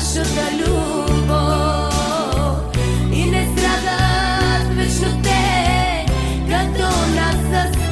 нашата любов и не страдат вечно те, като нас с теб.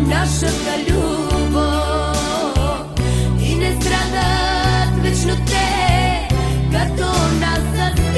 Нашата любов и не страдат вечно те, като нас с теб.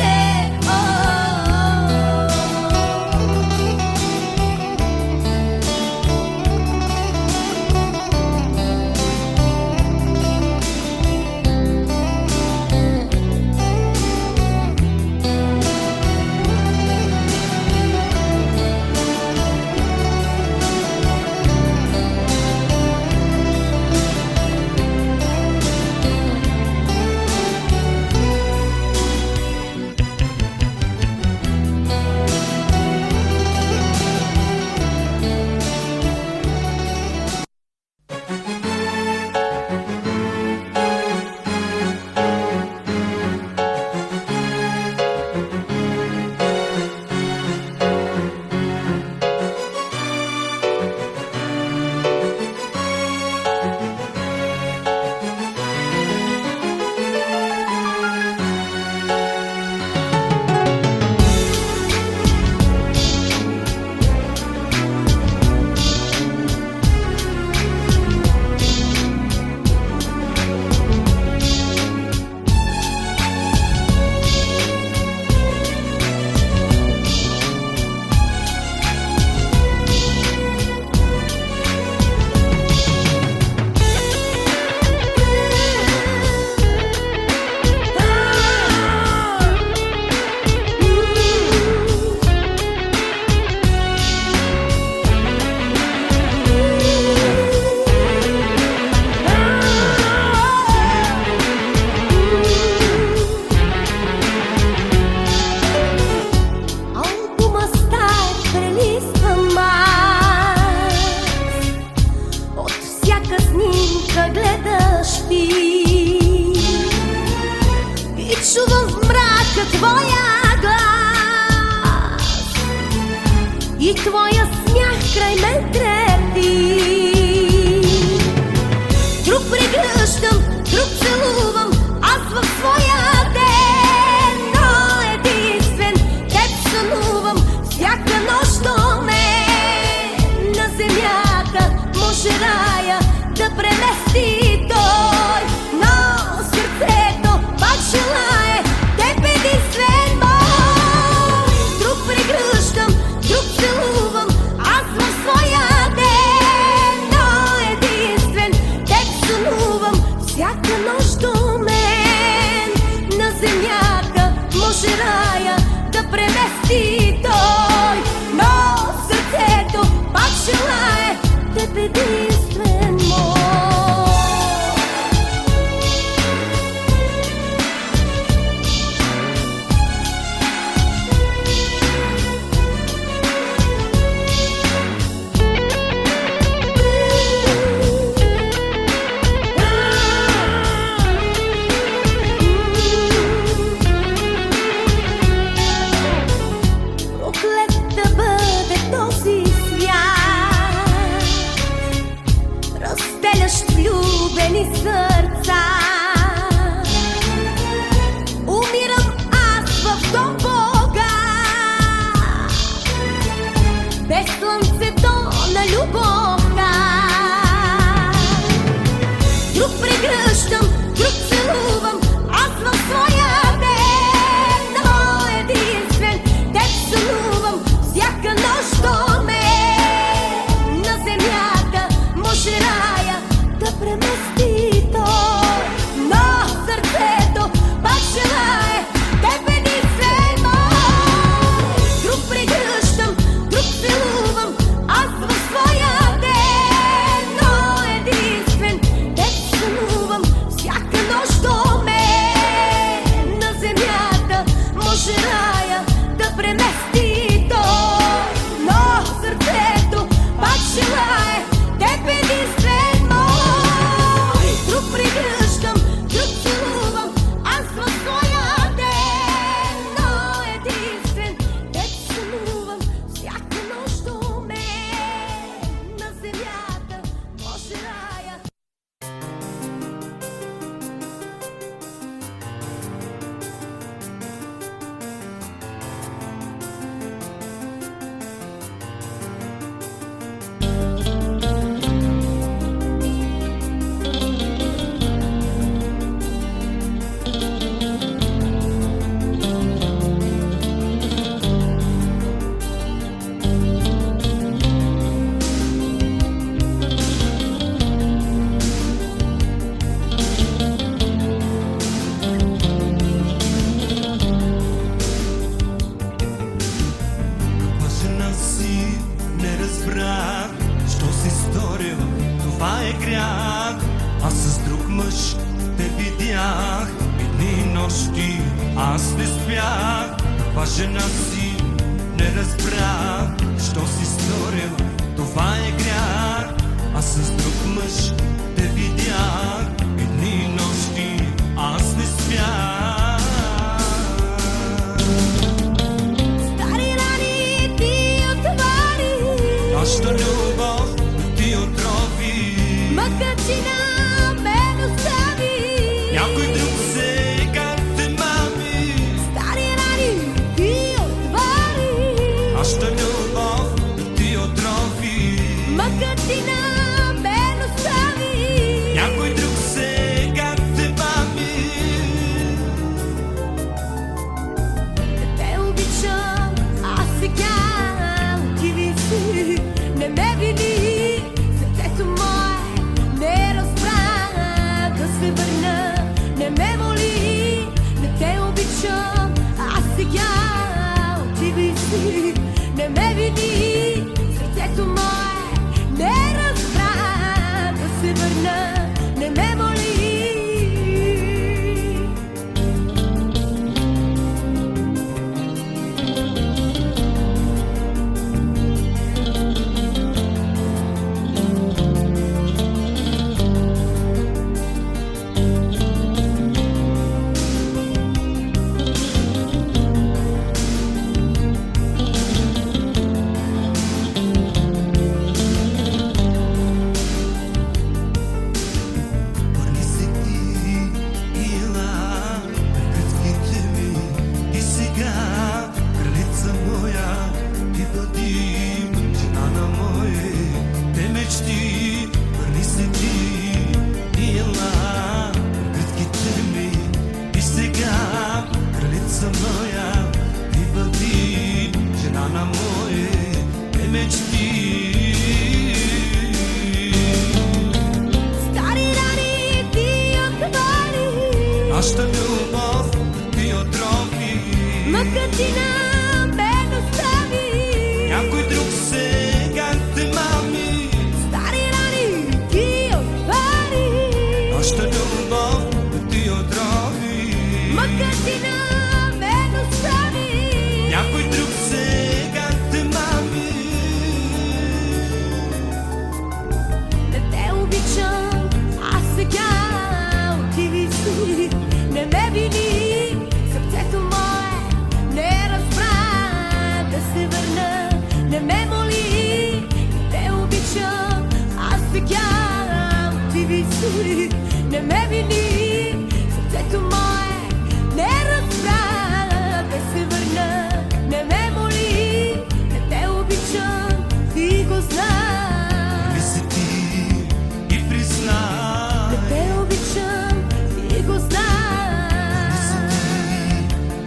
Чувам в мрака твоя глас и твоя смях край мен трепти. Друг прегръщам, друг целувам, аз в своя ден, но единствен теб сънувам всяка нощ до мен. На земята може рая да премести той, но сърцето пак желае теб единствен мой. Друг прегръщам, друг целувам, аз в своя ден, но единствен теб сънувам всяка нощ до мен. На земята може рая да премести той, но сърцето пак желае теб единствен мой. нощи аз не спях, каква жена си не разбрах. Що си сторил, това е грях, а с друг мъж те видях. И дни и нощи аз не спях. Стари рани ти отвори, Нашата любов ти отрови, мъкачина мен остави. някой друг сега те мами. Стари рани ти отвори, Нашата любов ти отрови, мъкачина мен остави. някой друг сега те мами. Те обичам, аз сега отиви си, не ме вини. Сърцето мое не разбра да се върна, не ме моли. Не те обичам, аз сега отиви си, не ме вини. Сърцето мое не разбра да се върна, не ме моли. Върни се ти и ела приказките ми. И сега, кралица моя, ти бъди жена на моите мечти. Върни се ти и ела приказките ми. И сега, кралица моя, ти бъди жена на моите мечти. Стари рани ти отвори, Нашата любов ти отрови, мъкатина мен остави. някой друг сега те мами. Стари рани ти отвори, Нашата любов ти отрови, мъкатина мен остави. някой друг сега те мами. Не те обичам, аз сега отиви си, не ме вини. Сърцето мое не разбра да се върна, не ме моли. Не те обичам, аз сега отиви си, не ме вини. Сърцето мое не разбра да се върна, не ме моли. Не те обичам, ти го знаеш. Върни се ти и признай, Не те обичам, ти го върни се знаеш.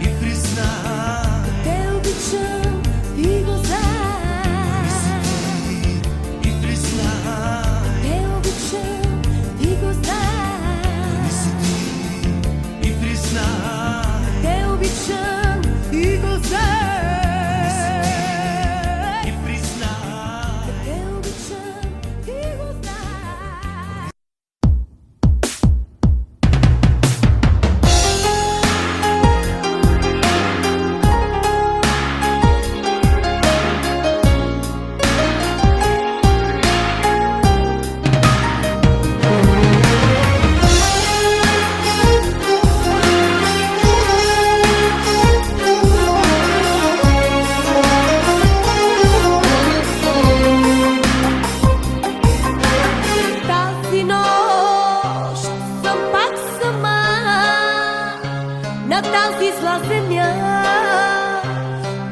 ти и признай, Те обичам, ти го върни се знаеш. ти и признай, Те обичам, ти го върни знаеш. се ти и признай. Те обичам, ти го знаеш. И признай. Те обичам, ти го знаеш. Тази нощ съм пак сама на тази зла земя.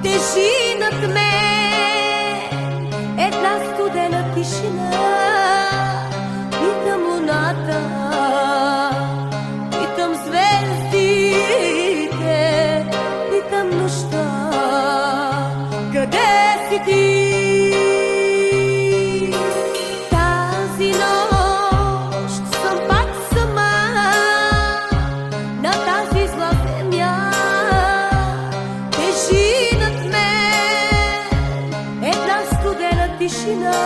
Тежи над мен една студена тишина. Питам луната, питам звездите, питам нощта, къде си ти? Тази нощ съм пак сама на тази зла земя. Тежи над мен една студена тишина.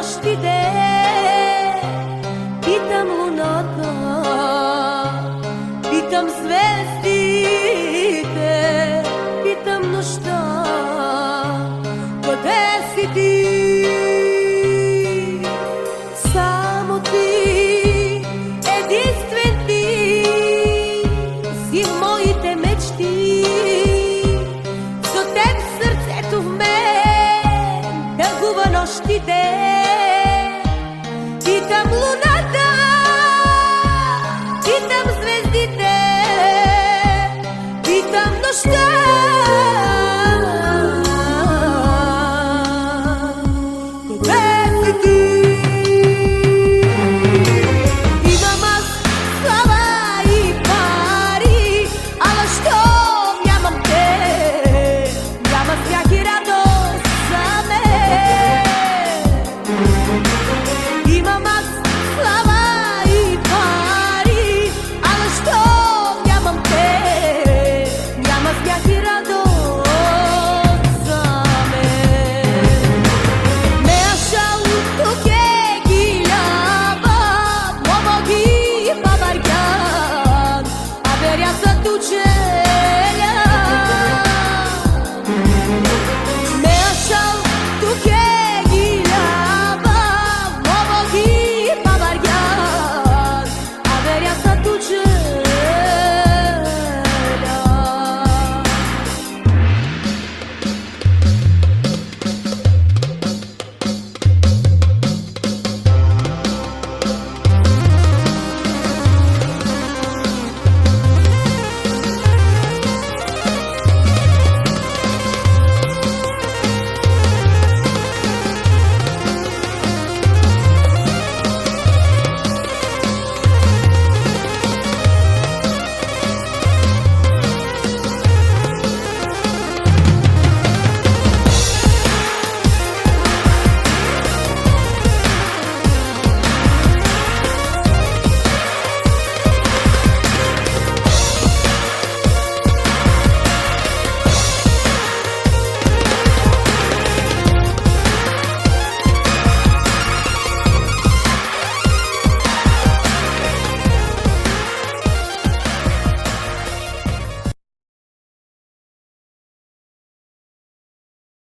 нощите, питам луната, питам звездите, питам нощта, къде си ти? Само ти, единствен ти, си в моите мечти. За теб сърцето в мен тъгува нощите. Питам луна,